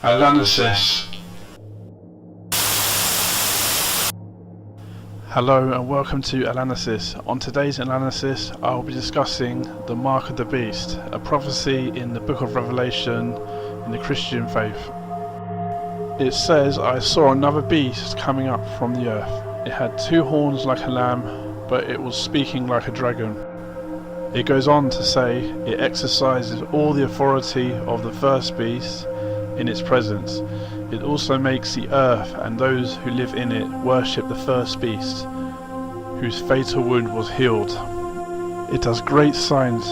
Analysis. Hello and welcome to Analysis. On today's analysis, I'll be discussing the Mark of the Beast, a prophecy in the book of Revelation in the Christian faith. It says, "I saw another beast coming up from the earth. It had 2 horns like a lamb, but it was speaking like a dragon." It goes on to say it exercises all the authority of the first beast in its presence. It also makes the earth and those who live in it worship the first beast, whose fatal wound was healed. It does great signs,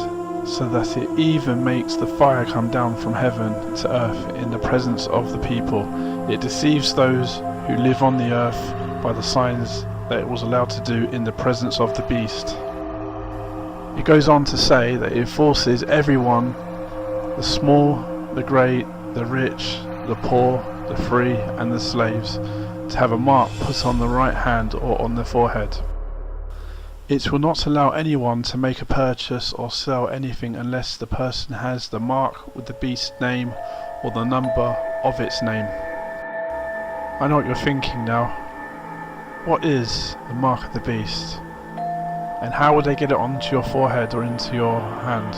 so that it even makes the fire come down from heaven to earth in the presence of the people. It deceives those who live on the earth by the signs that it was allowed to do in the presence of the beast. It goes on to say that it forces everyone, the small, the great, the rich, the poor, the free and the slaves, to have a mark put on the right hand or on their forehead. It will not allow anyone to make a purchase or sell anything unless the person has the mark with the beast's name or the number of its name. I know what you're thinking now. What is the mark of the beast? And how would they get it onto your forehead or into your hand?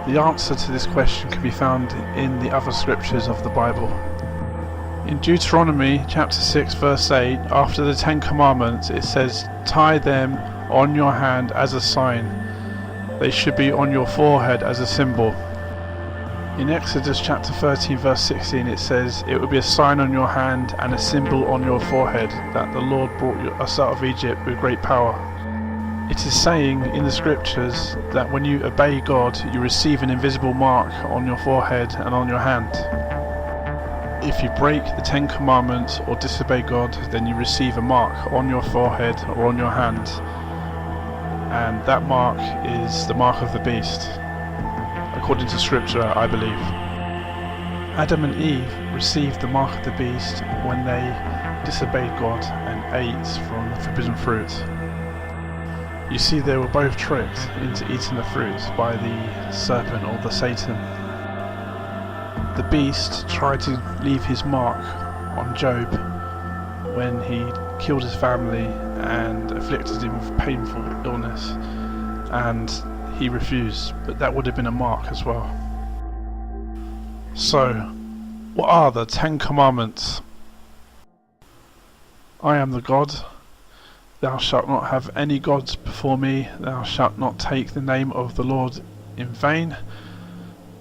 The answer to this question can be found in the other scriptures of the Bible. In Deuteronomy chapter 6 verse 8, after the 10 commandments, it says, "Tie them on your hand as a sign. They should be on your forehead as a symbol." In Exodus chapter 13 verse 16, it says, "It will be a sign on your hand and a symbol on your forehead, that the Lord brought us out of Egypt with great power." It is saying in the scriptures that when you obey God, you receive an invisible mark on your forehead and on your hand. If you break the 10 commandments or disobey God, then you receive a mark on your forehead or on your hand. And that mark is the mark of the beast, according to scripture, I believe. Adam and Eve received the mark of the beast when they disobeyed God and ate from the forbidden fruit. You see, they were both tricked into eating the fruit by the serpent or the Satan. The beast tried to leave his mark on Job when he killed his family and afflicted him with painful illness, and he refused, but that would have been a mark as well. So, what are the 10 commandments? I am the God. Thou shalt not have any gods before me. Thou shalt not take the name of the Lord in vain.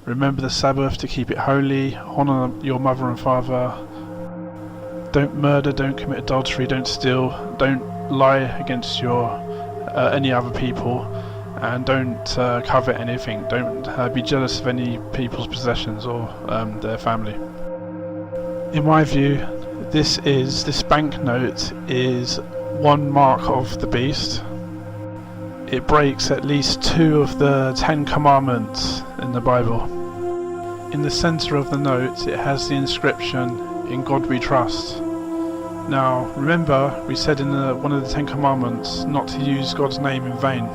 Remember the Sabbath to keep it holy. Honour your mother and father. Don't murder, don't commit adultery, don't steal, don't lie against any other people, and don't covet anything. Don't be jealous of any people's possessions or their family. In my view, this banknote is one mark of the beast. It breaks at least 2 of the 10 commandments in the Bible. In the center of the note, it has the inscription, "In God we trust." Now, remember, we said in one of the 10 commandments not to use God's name in vain.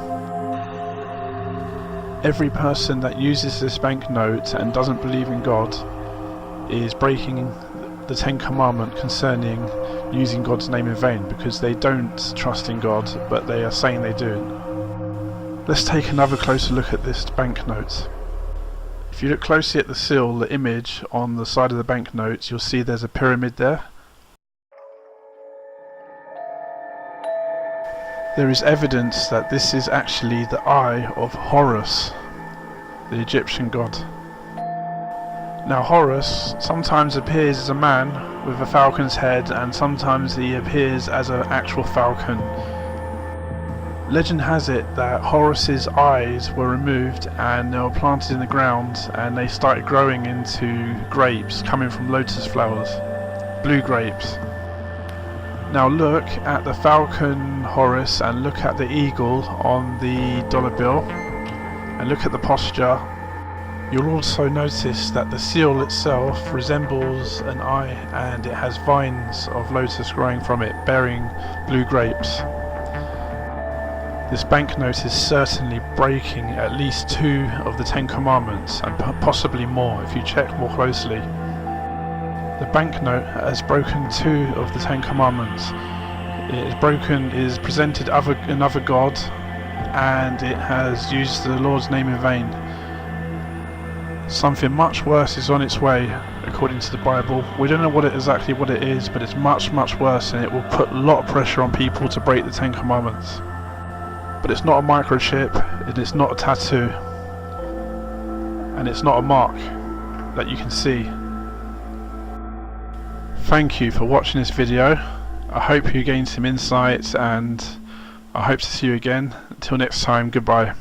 Every person that uses this banknote and doesn't believe in God is breaking the 10 commandment concerning using God's name in vain, because they don't trust in God, but they are saying they do. Let's take another closer look at this banknote. If you look closely at the seal, the image on the side of the banknote, you'll see there's a pyramid there. There is evidence that this is actually the eye of Horus, the Egyptian god. Now, Horus sometimes appears as a man with a falcon's head, and sometimes he appears as an actual falcon. Legend has it that Horus's eyes were removed and they were planted in the ground, and they started growing into grapes coming from lotus flowers, blue grapes. Now look at the falcon Horus and look at the eagle on the dollar bill, and look at the posture. You'll also notice that the seal itself resembles an eye, and it has vines of lotus growing from it, bearing blue grapes. This banknote is certainly breaking at least 2 of the 10 commandments, and possibly more if you check more closely. The banknote has broken 2 of the 10 commandments. It is presented another god, and it has used the Lord's name in vain. Something much worse is on its way, according to the Bible. We don't know exactly what it is, but it's much worse, and it will put a lot of pressure on people to break the 10 commandments. But it's not a microchip, it is not a tattoo, and it's not a mark that you can see. Thank you for watching this video. I hope you gained some insights, and I hope to see you again. Until next time, goodbye.